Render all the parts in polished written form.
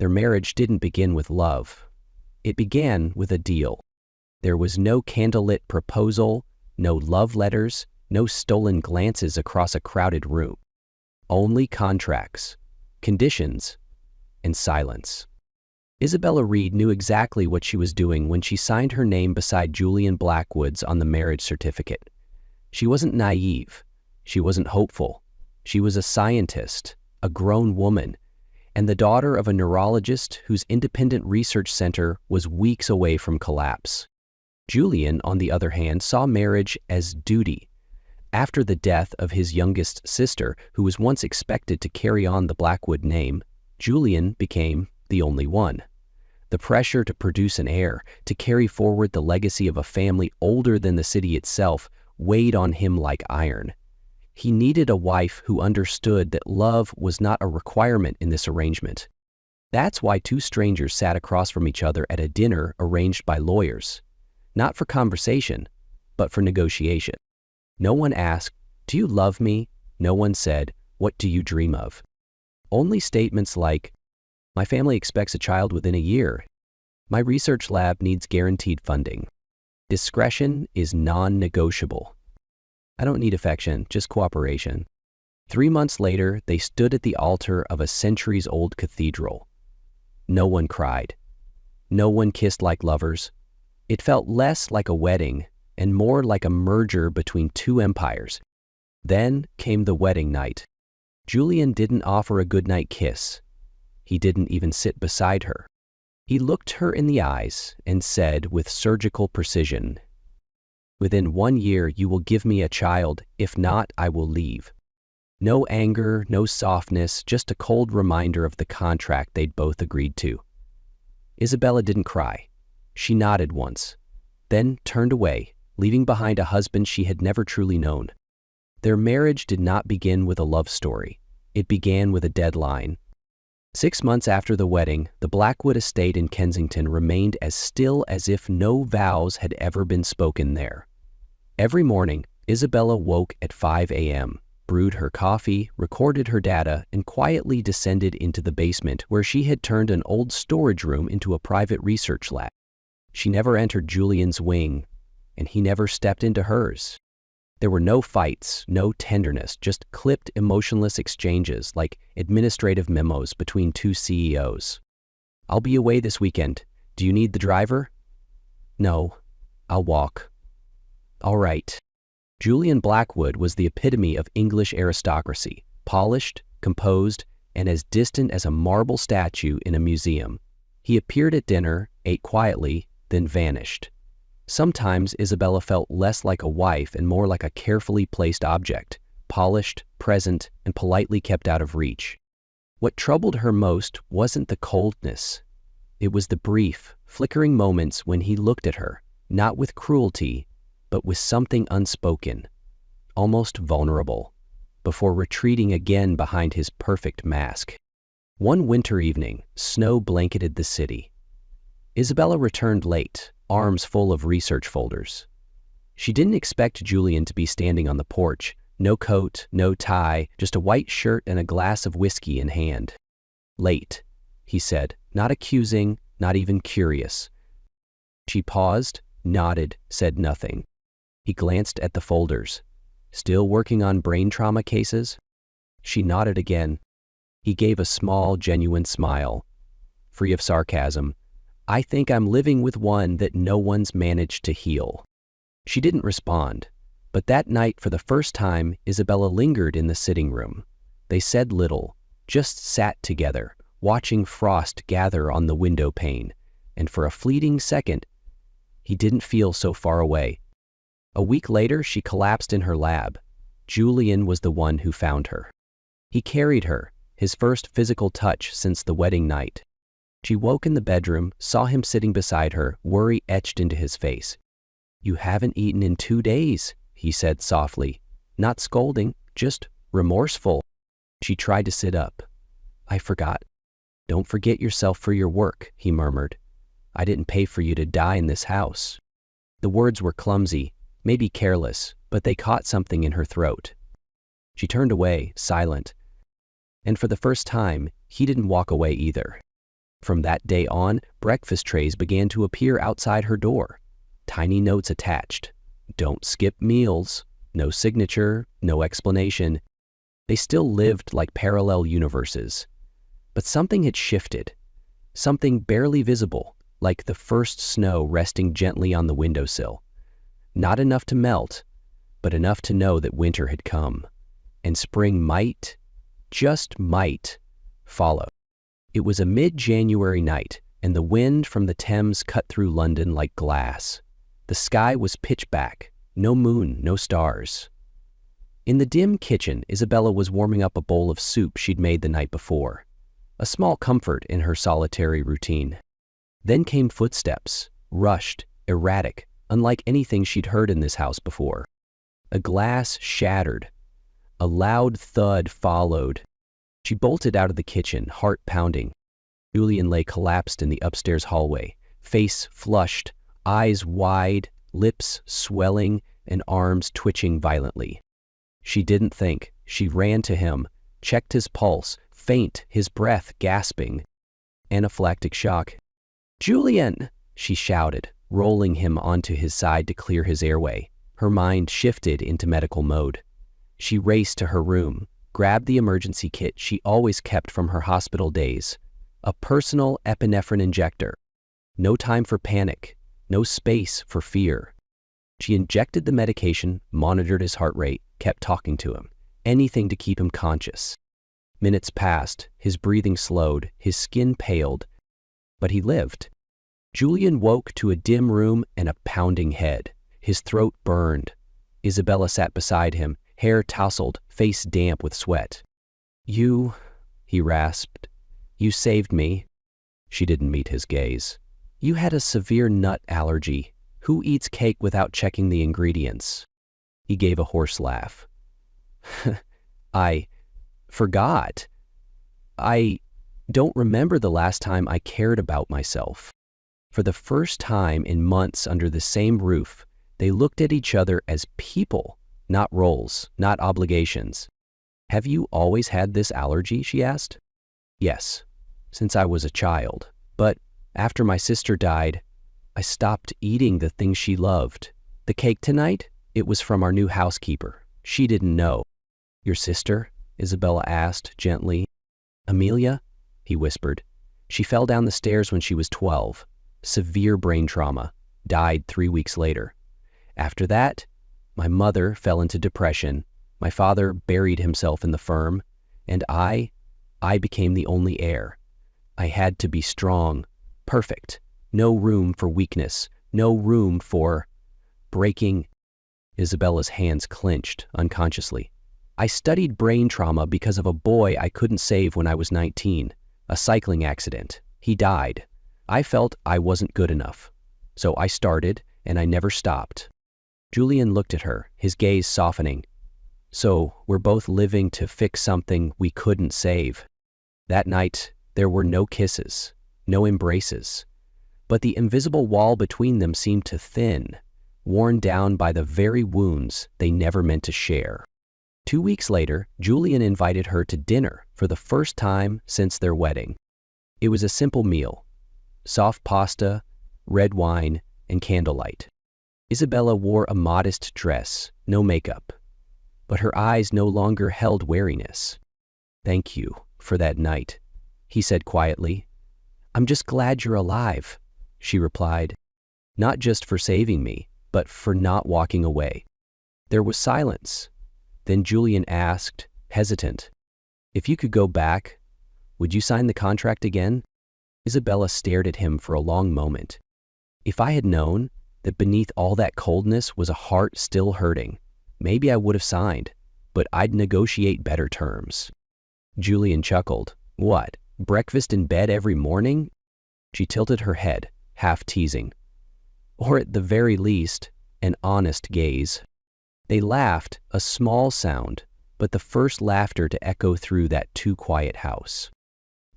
Their marriage didn't begin with love. It began with a deal. There was no candlelit proposal, no love letters, no stolen glances across a crowded room. Only contracts, conditions, and silence. Isabella Reed knew exactly what she was doing when she signed her name beside Julian Blackwood's on the marriage certificate. She wasn't naive. She wasn't hopeful. She was a scientist, a grown woman, and the daughter of a neurologist whose independent research center was weeks away from collapse. Julian, on the other hand, saw marriage as duty. After the death of his youngest sister, who was once expected to carry on the Blackwood name, Julian became the only one. The pressure to produce an heir, to carry forward the legacy of a family older than the city itself, weighed on him like iron. He needed a wife who understood that love was not a requirement in this arrangement. That's why two strangers sat across from each other at a dinner arranged by lawyers. Not for conversation, but for negotiation. No one asked, "Do you love me?" No one said, "What do you dream of?" Only statements like, "My family expects a child within a year. My research lab needs guaranteed funding. Discretion is non-negotiable. I don't need affection, just cooperation." 3 months later, they stood at the altar of a centuries-old cathedral. No one cried. No one kissed like lovers. It felt less like a wedding and more like a merger between two empires. Then came the wedding night. Julian didn't offer a goodnight kiss. He didn't even sit beside her. He looked her in the eyes and said with surgical precision, "Within 1 year you will give me a child. If not, I will leave." No anger, no softness, just a cold reminder of the contract they'd both agreed to. Isabella didn't cry. She nodded once, then turned away, leaving behind a husband she had never truly known. Their marriage did not begin with a love story. It began with a deadline. 6 months after the wedding, the Blackwood estate in Kensington remained as still as if no vows had ever been spoken there. Every morning, Isabella woke at 5 a.m., brewed her coffee, recorded her data, and quietly descended into the basement where she had turned an old storage room into a private research lab. She never entered Julian's wing, and he never stepped into hers. There were no fights, no tenderness, just clipped, emotionless exchanges like administrative memos between two CEOs. "I'll be away this weekend. Do you need the driver?" "No, I'll walk." "All right." Julian Blackwood was the epitome of English aristocracy, polished, composed, and as distant as a marble statue in a museum. He appeared at dinner, ate quietly, then vanished. Sometimes Isabella felt less like a wife and more like a carefully placed object, polished, present, and politely kept out of reach. What troubled her most wasn't the coldness. It was the brief, flickering moments when he looked at her, not with cruelty, but with something unspoken, almost vulnerable, before retreating again behind his perfect mask. One winter evening, snow blanketed the city. Isabella returned late, arms full of research folders. She didn't expect Julian to be standing on the porch, no coat, no tie, just a white shirt and a glass of whiskey in hand. "Late," he said, not accusing, not even curious. She paused, nodded, said nothing. He glanced at the folders. "Still working on brain trauma cases?" She nodded again. He gave a small, genuine smile, free of sarcasm. "I think I'm living with one that no one's managed to heal." She didn't respond, but that night, for the first time, Isabella lingered in the sitting room. They said little, just sat together, watching frost gather on the window pane, and for a fleeting second, he didn't feel so far away. A week later, she collapsed in her lab. Julian was the one who found her. He carried her, his first physical touch since the wedding night. She woke in the bedroom, saw him sitting beside her, worry etched into his face. "You haven't eaten in 2 days," he said softly, not scolding, just remorseful. She tried to sit up. "I forgot." "Don't forget yourself for your work," he murmured. "I didn't pay for you to die in this house." The words were clumsy, maybe careless, but they caught something in her throat. She turned away, silent. And for the first time, he didn't walk away either. From that day on, breakfast trays began to appear outside her door. Tiny notes attached. Don't skip meals. No signature, no explanation. They still lived like parallel universes. But something had shifted. Something barely visible, like the first snow resting gently on the windowsill. Not enough to melt, but enough to know that winter had come. And spring might, just might, follow. It was a mid-January night, and the wind from the Thames cut through London like glass. The sky was pitch black, no moon, no stars. In the dim kitchen, Isabella was warming up a bowl of soup she'd made the night before, a small comfort in her solitary routine. Then came footsteps, rushed, erratic, unlike anything she'd heard in this house before. A glass shattered. A loud thud followed. She bolted out of the kitchen, heart pounding. Julian lay collapsed in the upstairs hallway, face flushed, eyes wide, lips swelling, and arms twitching violently. She didn't think. She ran to him, checked his pulse, faint, his breath gasping. Anaphylactic shock. "Julian!" she shouted, rolling him onto his side to clear his airway. Her mind shifted into medical mode. She raced to her room, grabbed the emergency kit she always kept from her hospital days, a personal epinephrine injector. No time for panic, no space for fear. She injected the medication, monitored his heart rate, kept talking to him, anything to keep him conscious. Minutes passed, his breathing slowed, his skin paled, but he lived. Julian woke to a dim room and a pounding head. His throat burned. Isabella sat beside him, hair tousled, face damp with sweat. "You," he rasped, "you saved me." She didn't meet his gaze. "You had a severe nut allergy. Who eats cake without checking the ingredients?" He gave a hoarse laugh. "I forgot. I don't remember the last time I cared about myself." For the first time in months under the same roof, they looked at each other as people, not roles, not obligations. "Have you always had this allergy?" she asked. "Yes, since I was a child. But after my sister died, I stopped eating the things she loved. The cake tonight, it was from our new housekeeper. She didn't know." "Your sister?" Isabella asked gently. "Amelia?" he whispered. "She fell down the stairs when she was 12. Severe brain trauma. Died 3 weeks later. After that, my mother fell into depression. My father buried himself in the firm. And I became the only heir. I had to be strong, perfect. No room for weakness. No room for breaking." Isabella's hands clenched unconsciously. "I studied brain trauma because of a boy I couldn't save when I was 19. A cycling accident. He died. I felt I wasn't good enough. So I started, and I never stopped." Julian looked at her, his gaze softening. "So we're both living to fix something we couldn't save." That night, there were no kisses, no embraces. But the invisible wall between them seemed to thin, worn down by the very wounds they never meant to share. 2 weeks later, Julian invited her to dinner for the first time since their wedding. It was a simple meal. Soft pasta, red wine, and candlelight. Isabella wore a modest dress, no makeup, but her eyes no longer held wariness. "Thank you for that night," he said quietly. "I'm just glad you're alive," she replied. "Not just for saving me, but for not walking away." There was silence. Then Julian asked, hesitant, "If you could go back, would you sign the contract again?" Isabella stared at him for a long moment. "If I had known that beneath all that coldness was a heart still hurting, maybe I would have signed, but I'd negotiate better terms." Julian chuckled. "What, breakfast in bed every morning?" She tilted her head, half teasing. "Or at the very least, an honest gaze." They laughed, a small sound, but the first laughter to echo through that too-quiet house.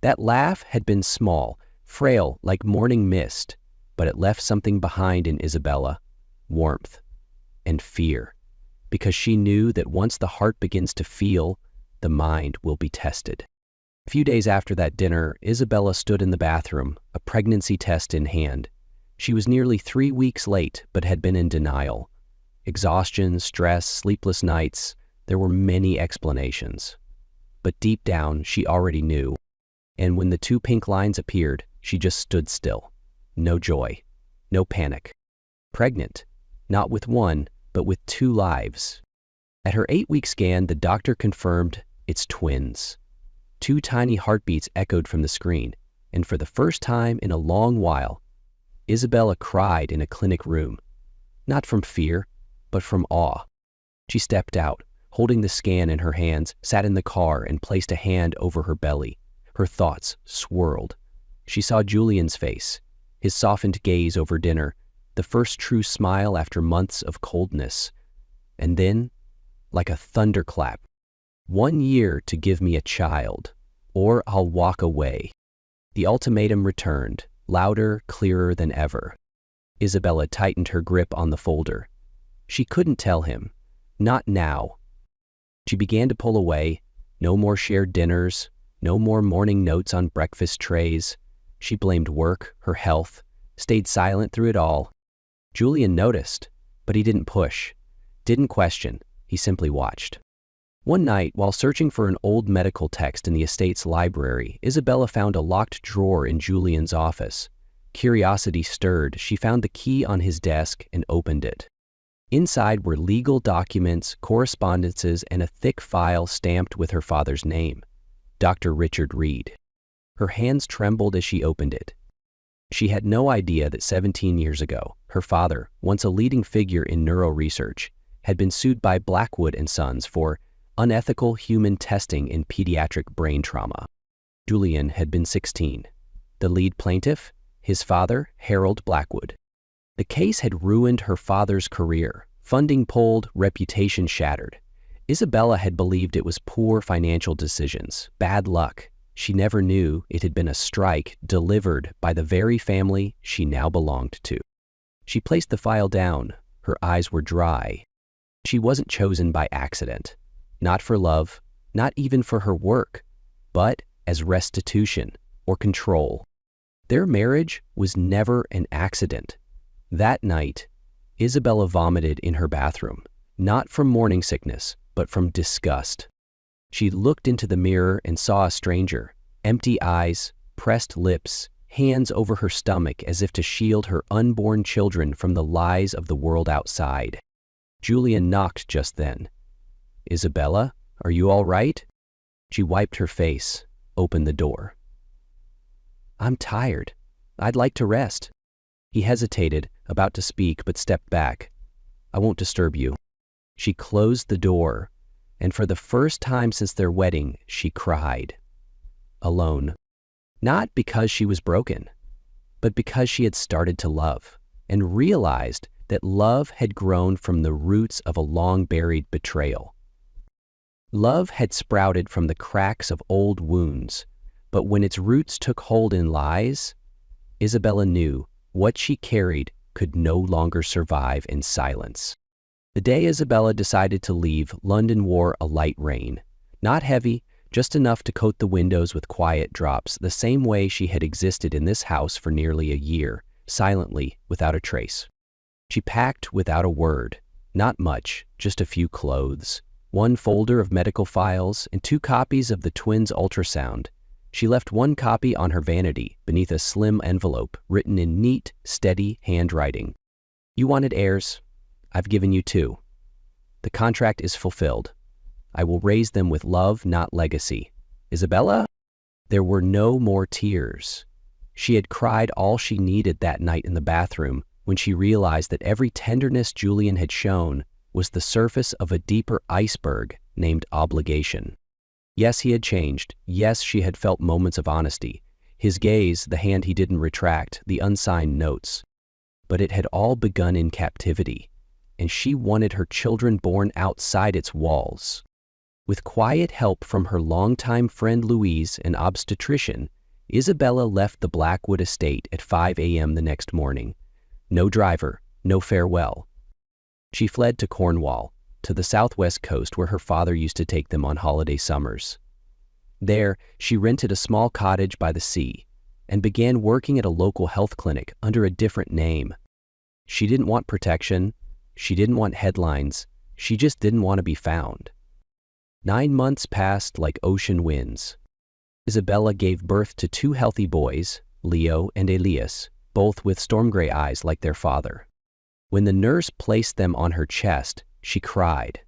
That laugh had been small, frail like morning mist, but it left something behind in Isabella, warmth and fear, because she knew that once the heart begins to feel, the mind will be tested. A few days after that dinner, Isabella stood in the bathroom, a pregnancy test in hand. She was nearly 3 weeks late, but had been in denial. Exhaustion, stress, sleepless nights, there were many explanations. But deep down, she already knew. And when the 2 pink lines appeared, she just stood still. No joy, no panic. Pregnant, not with 1, but with 2 lives. At her 8-week scan, the doctor confirmed it's twins. 2 tiny heartbeats echoed from the screen, and for the first time in a long while, Isabella cried in a clinic room. Not from fear, but from awe. She stepped out, holding the scan in her hands, sat in the car and placed a hand over her belly. Her thoughts swirled. She saw Julian's face, his softened gaze over dinner, the first true smile after months of coldness. And then, like a thunderclap, 1 year to give me a child, or I'll walk away. The ultimatum returned, louder, clearer than ever. Isabella tightened her grip on the folder. She couldn't tell him. Not now. She began to pull away. No more shared dinners. No more morning notes on breakfast trays. She blamed work, her health, stayed silent through it all. Julian noticed, but he didn't push, didn't question. He simply watched. One night, while searching for an old medical text in the estate's library, Isabella found a locked drawer in Julian's office. Curiosity stirred. She found the key on his desk and opened it. Inside were legal documents, correspondences, and a thick file stamped with her father's name, Dr. Richard Reed. Her hands trembled as she opened it. She had no idea that 17 years ago, her father, once a leading figure in neuro research, had been sued by Blackwood and Sons for unethical human testing in pediatric brain trauma. Julian had been 16. The lead plaintiff, his father, Harold Blackwood. The case had ruined her father's career. Funding pulled, reputation shattered. Isabella had believed it was poor financial decisions, bad luck. She never knew it had been a strike delivered by the very family she now belonged to. She placed the file down. Her eyes were dry. She wasn't chosen by accident. Not for love, not even for her work, but as restitution or control. Their marriage was never an accident. That night, Isabella vomited in her bathroom, not from morning sickness, but from disgust. She looked into the mirror and saw a stranger, empty eyes, pressed lips, hands over her stomach as if to shield her unborn children from the lies of the world outside. Julian knocked just then. "Isabella, are you all right?" She wiped her face, opened the door. "I'm tired. I'd like to rest." He hesitated, about to speak, but stepped back. "I won't disturb you." She closed the door, and for the first time since their wedding, she cried. Alone. Not because she was broken, but because she had started to love, and realized that love had grown from the roots of a long-buried betrayal. Love had sprouted from the cracks of old wounds, but when its roots took hold in lies, Isabella knew what she carried could no longer survive in silence. The day Isabella decided to leave, London wore a light rain. Not heavy, just enough to coat the windows with quiet drops, the same way she had existed in this house for nearly a year, silently, without a trace. She packed without a word. Not much, just a few clothes, 1 folder of medical files, and 2 copies of the twins' ultrasound. She left 1 copy on her vanity beneath a slim envelope written in neat, steady handwriting. "You wanted heirs. I've given you 2. The contract is fulfilled. I will raise them with love, not legacy. Isabella?" There were no more tears. She had cried all she needed that night in the bathroom when she realized that every tenderness Julian had shown was the surface of a deeper iceberg named obligation. Yes, he had changed. Yes, she had felt moments of honesty. His gaze, the hand he didn't retract, the unsigned notes. But it had all begun in captivity, and she wanted her children born outside its walls. With quiet help from her longtime friend Louise, an obstetrician, Isabella left the Blackwood estate at 5 a.m. the next morning. No driver, no farewell. She fled to Cornwall, to the southwest coast where her father used to take them on holiday summers. There, she rented a small cottage by the sea and began working at a local health clinic under a different name. She didn't want protection. She didn't want headlines. She just didn't want to be found. 9 months passed like ocean winds. Isabella gave birth to 2 healthy boys, Leo and Elias, both with storm gray eyes like their father. When the nurse placed them on her chest, she cried.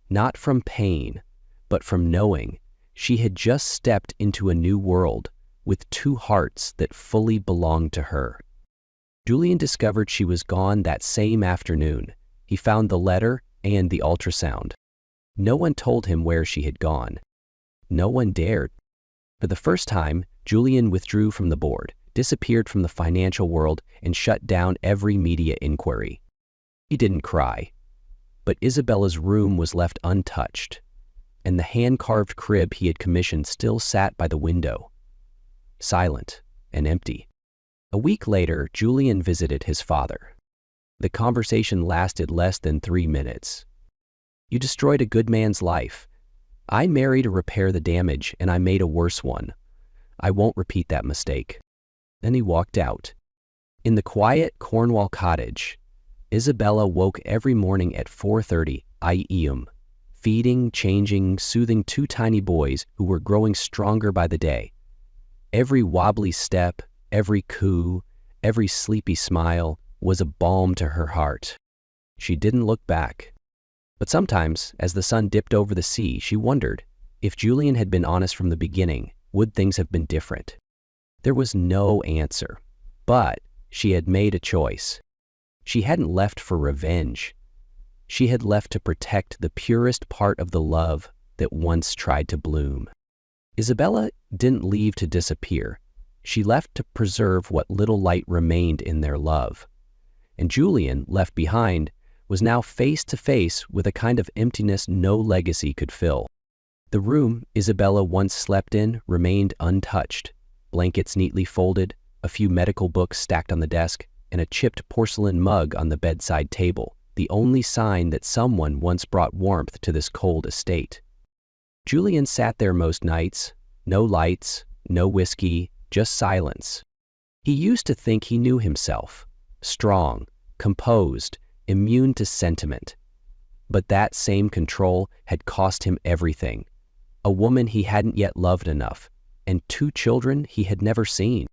Not from pain, but from knowing she had just stepped into a new world with 2 hearts that fully belonged to her. Julian discovered she was gone that same afternoon. He found the letter and the ultrasound. No one told him where she had gone. No one dared. For the first time, Julian withdrew from the board, disappeared from the financial world, and shut down every media inquiry. He didn't cry, but Isabella's room was left untouched, and the hand-carved crib he had commissioned still sat by the window, silent and empty. A week later, Julian visited his father. The conversation lasted less than 3 minutes. "You destroyed a good man's life. I married to repair the damage, and I made a worse one. I won't repeat that mistake." Then he walked out. In the quiet Cornwall cottage, Isabella woke every morning at 4:30 a.m., feeding, changing, soothing 2 tiny boys who were growing stronger by the day. Every wobbly step, every coo, every sleepy smile was a balm to her heart. She didn't look back. But sometimes, as the sun dipped over the sea, she wondered, if Julian had been honest from the beginning, would things have been different? There was no answer, but she had made a choice. She hadn't left for revenge. She had left to protect the purest part of the love that once tried to bloom. Isabella didn't leave to disappear. She left to preserve what little light remained in their love. And Julian, left behind, was now face to face with a kind of emptiness no legacy could fill. The room Isabella once slept in remained untouched, blankets neatly folded, a few medical books stacked on the desk, and a chipped porcelain mug on the bedside table, the only sign that someone once brought warmth to this cold estate. Julian sat there most nights, no lights, no whiskey, just silence. He used to think he knew himself, strong, composed, immune to sentiment. But that same control had cost him everything. A woman he hadn't yet loved enough, and 2 children he had never seen.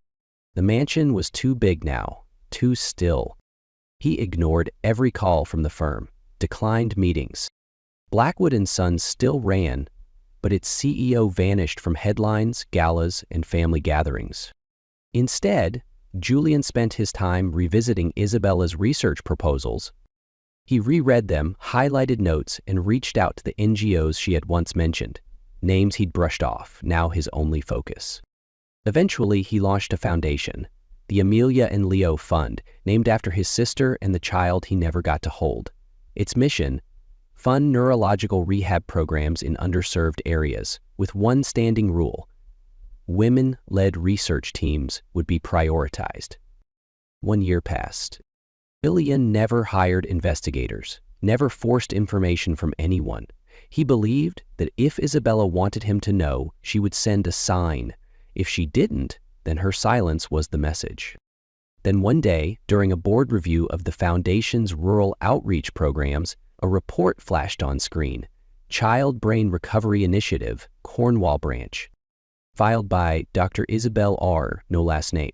The mansion was too big now, too still. He ignored every call from the firm, declined meetings. Blackwood & Sons still ran, but its CEO vanished from headlines, galas, and family gatherings. Instead, Julian spent his time revisiting Isabella's research proposals. He reread them, highlighted notes, and reached out to the NGOs she had once mentioned, names he'd brushed off, now his only focus. Eventually, he launched a foundation, the Amelia and Leo Fund, named after his sister and the child he never got to hold. Its mission: fund neurological rehab programs in underserved areas, with one standing rule: women-led research teams would be prioritized. 1 year passed. Julian never hired investigators, never forced information from anyone. He believed that if Isabella wanted him to know, she would send a sign. If she didn't, then her silence was the message. Then one day, during a board review of the Foundation's rural outreach programs, a report flashed on screen: Child Brain Recovery Initiative, Cornwall Branch, filed by Dr. Isabel R., no last name.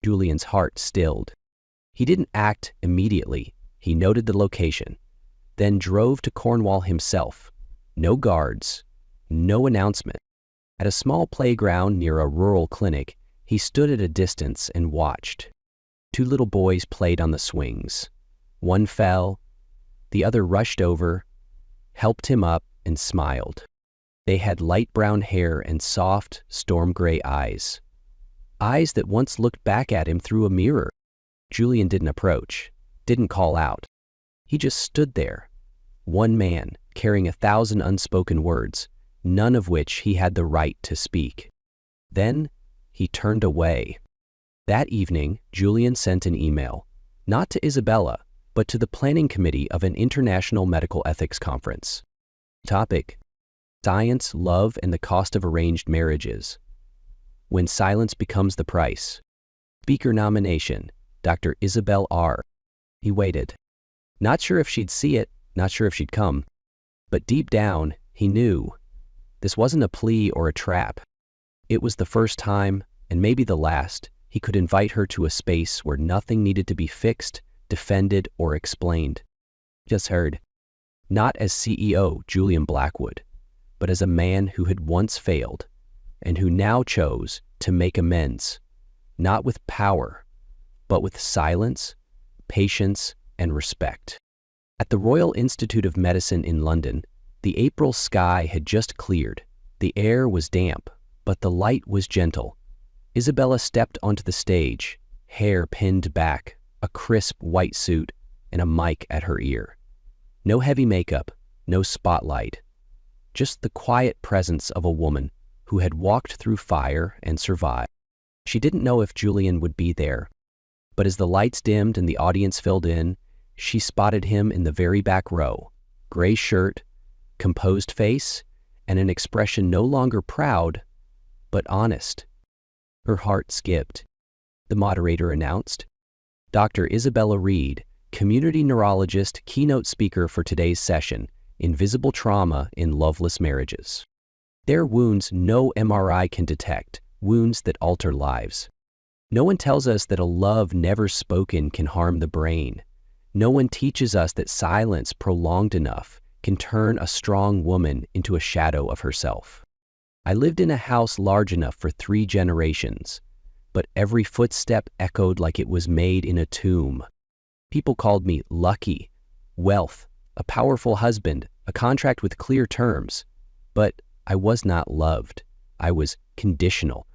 Julian's heart stilled. He didn't act immediately. He noted the location, then drove to Cornwall himself. No guards, no announcement. At a small playground near a rural clinic, he stood at a distance and watched. 2 little boys played on the swings. One fell. The other rushed over, helped him up, and smiled. They had light brown hair and soft, storm gray eyes. Eyes that once looked back at him through a mirror. Julian didn't approach, didn't call out. He just stood there, one man, carrying 1,000 unspoken words, none of which he had the right to speak. Then he turned away. That evening, Julian sent an email, not to Isabella, but to the planning committee of an international medical ethics conference. Topic: Science, Love, and the Cost of Arranged Marriages. When Silence Becomes the Price. Speaker nomination, Dr. Isabel R. He waited. Not sure if she'd see it, not sure if she'd come. But deep down, he knew. This wasn't a plea or a trap. It was the first time, and maybe the last, he could invite her to a space where nothing needed to be fixed, defended, or explained. Just heard. Not as CEO Julian Blackwood, but as a man who had once failed, and who now chose to make amends, not with power, but with silence, patience, and respect. At the Royal Institute of Medicine in London, the April sky had just cleared. The air was damp, but the light was gentle. Isabella stepped onto the stage, hair pinned back, a crisp white suit, and a mic at her ear. No heavy makeup, no spotlight, just the quiet presence of a woman who had walked through fire and survived. She didn't know if Julian would be there, but as the lights dimmed and the audience filled in, she spotted him in the very back row, gray shirt, composed face, and an expression no longer proud, but honest. Her heart skipped. The moderator announced, Dr. Isabella Reed, community neurologist, keynote speaker for today's session, Invisible Trauma in Loveless Marriages. There are wounds no MRI can detect, wounds that alter lives. No one tells us that a love never spoken can harm the brain. No one teaches us that silence prolonged enough can turn a strong woman into a shadow of herself. I lived in a house large enough for 3 generations, but every footstep echoed like it was made in a tomb. People called me lucky, wealth, a powerful husband, a contract with clear terms. But I was not loved. I was conditional.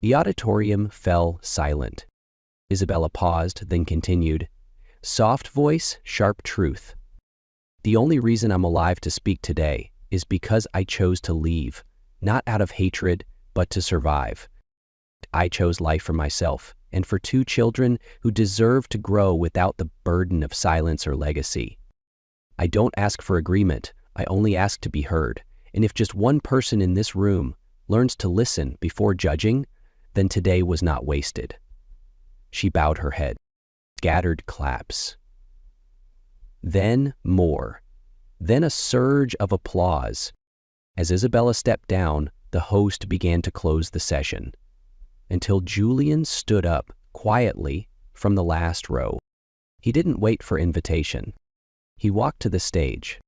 The auditorium fell silent. Isabella paused, then continued, soft voice, sharp truth. The only reason I'm alive to speak today is because I chose to leave, not out of hatred, but to survive. I chose life for myself and for 2 children who deserve to grow without the burden of silence or legacy. I don't ask for agreement, I only ask to be heard. And if just one person in this room learns to listen before judging, then today was not wasted. She bowed her head. Scattered claps. Then more. Then a surge of applause. As Isabella stepped down, the host began to close the session, until Julian stood up quietly from the last row. He didn't wait for invitation. He walked to the stage.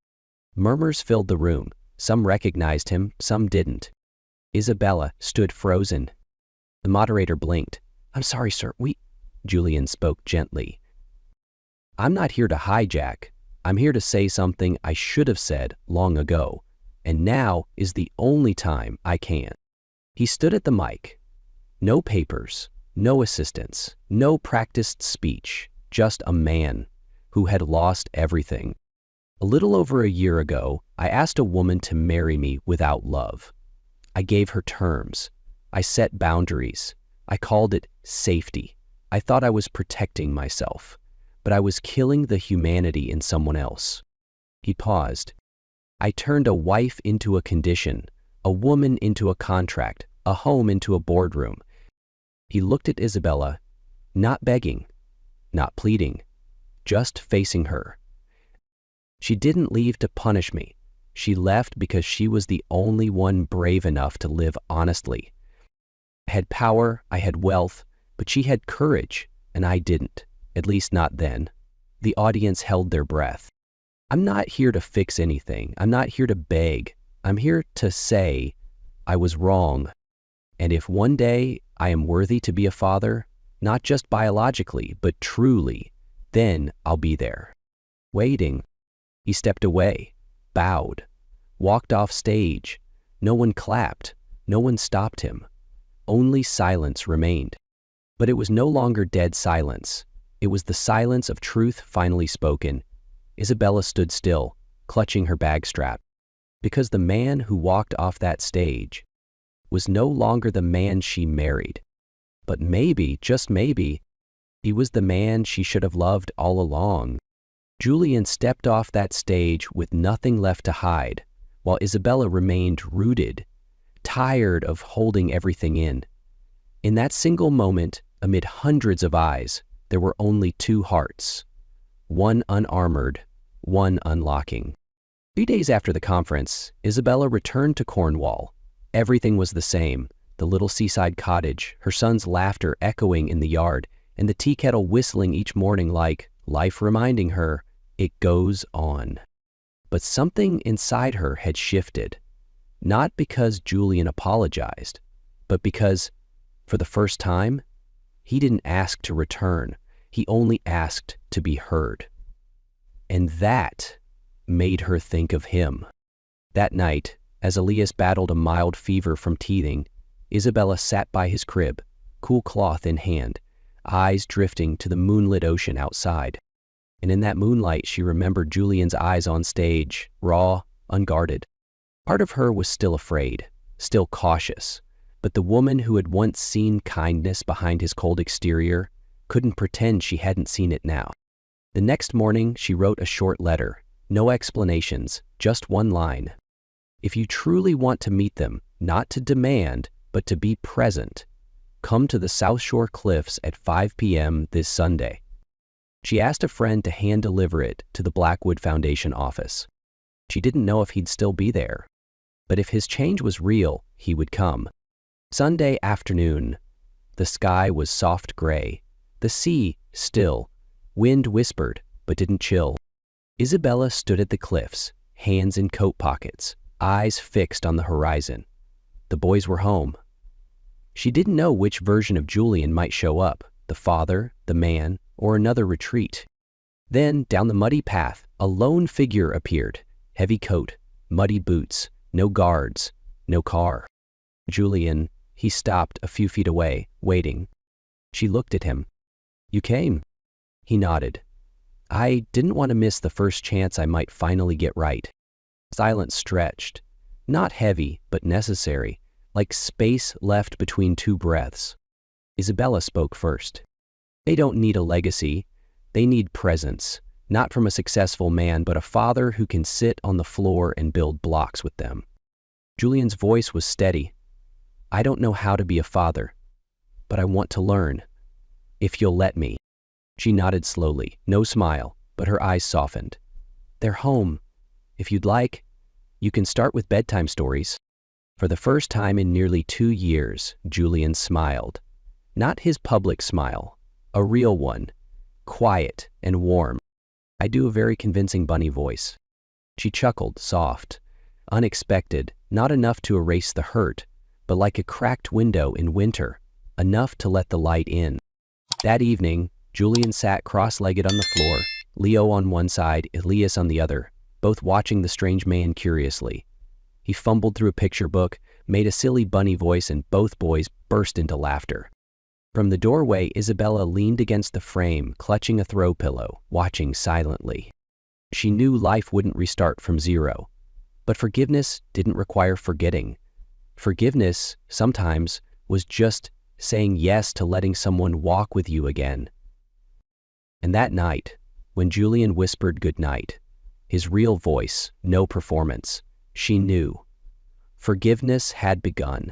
Murmurs filled the room. Some recognized him, some didn't. Isabella stood frozen. The moderator blinked. I'm sorry, sir, Julian spoke gently. I'm not here to hijack. I'm here to say something I should have said long ago, and now is the only time I can. He stood at the mic. No papers, no assistants, no practiced speech, just a man who had lost everything. A little over a year ago, I asked a woman to marry me without love. I gave her terms. I set boundaries. I called it safety. I thought I was protecting myself, but I was killing the humanity in someone else. He paused. I turned a wife into a condition, a woman into a contract, a home into a boardroom. He looked at Isabella, not begging, not pleading, just facing her. She didn't leave to punish me. She left because she was the only one brave enough to live honestly. I had power, I had wealth, but she had courage, and I didn't, at least not then. The audience held their breath. I'm not here to fix anything. I'm not here to beg. I'm here to say I was wrong. And if one day I am worthy to be a father, not just biologically, but truly, then I'll be there. Waiting. He stepped away, bowed, walked off stage. No one clapped. No one stopped him. Only silence remained. But it was no longer dead silence. It was the silence of truth finally spoken. Isabella stood still, clutching her bag strap, because the man who walked off that stage was no longer the man she married. But maybe, just maybe, he was the man she should have loved all along. Julian stepped off that stage with nothing left to hide, while Isabella remained rooted, tired of holding everything in. In that single moment, amid hundreds of eyes, there were only two hearts, one unarmored, one unlocking. 3 days after the conference, Isabella returned to Cornwall. Everything was the same: the little seaside cottage, her son's laughter echoing in the yard, and the tea kettle whistling each morning like life reminding her, it goes on. But something inside her had shifted, not because Julian apologized, but because, for the first time, he didn't ask to return. He only asked to be heard. And that made her think of him. That night, as Elias battled a mild fever from teething, Isabella sat by his crib, cool cloth in hand, eyes drifting to the moonlit ocean outside. And in that moonlight, she remembered Julian's eyes on stage, raw, unguarded. Part of her was still afraid, still cautious, but the woman who had once seen kindness behind his cold exterior couldn't pretend she hadn't seen it now. The next morning, she wrote a short letter. No explanations, just one line. If you truly want to meet them, not to demand, but to be present, come to the South Shore Cliffs at 5 p.m. this Sunday. She asked a friend to hand-deliver it to the Blackwood Foundation office. She didn't know if he'd still be there, but if his change was real, he would come. Sunday afternoon. The sky was soft gray, the sea still. Wind whispered, but didn't chill. Isabella stood at the cliffs, hands in coat pockets, eyes fixed on the horizon. The boys were home. She didn't know which version of Julian might show up, the father, the man, or another retreat. Then, down the muddy path, a lone figure appeared. Heavy coat, muddy boots, no guards, no car. Julian, he stopped a few feet away, waiting. She looked at him. You came. He nodded. I didn't want to miss the first chance I might finally get right. Silence stretched, not heavy, but necessary, like space left between two breaths. Isabella spoke first. They don't need a legacy. They need presence, not from a successful man, but a father who can sit on the floor and build blocks with them. Julian's voice was steady. I don't know how to be a father, but I want to learn. If you'll let me. She nodded slowly, no smile, but her eyes softened. They're home. If you'd like, you can start with bedtime stories. For the first time in nearly 2 years, Julian smiled. Not his public smile, a real one, quiet and warm. I do a very convincing bunny voice. She chuckled, soft, unexpected, not enough to erase the hurt, but like a cracked window in winter, enough to let the light in. That evening, Julian sat cross-legged on the floor, Leo on one side, Elias on the other, both watching the strange man curiously. He fumbled through a picture book, made a silly bunny voice, and both boys burst into laughter. From the doorway, Isabella leaned against the frame, clutching a throw pillow, watching silently. She knew life wouldn't restart from zero, but forgiveness didn't require forgetting. Forgiveness, sometimes, was just saying yes to letting someone walk with you again. And that night, when Julian whispered goodnight, his real voice, no performance, she knew. Forgiveness had begun.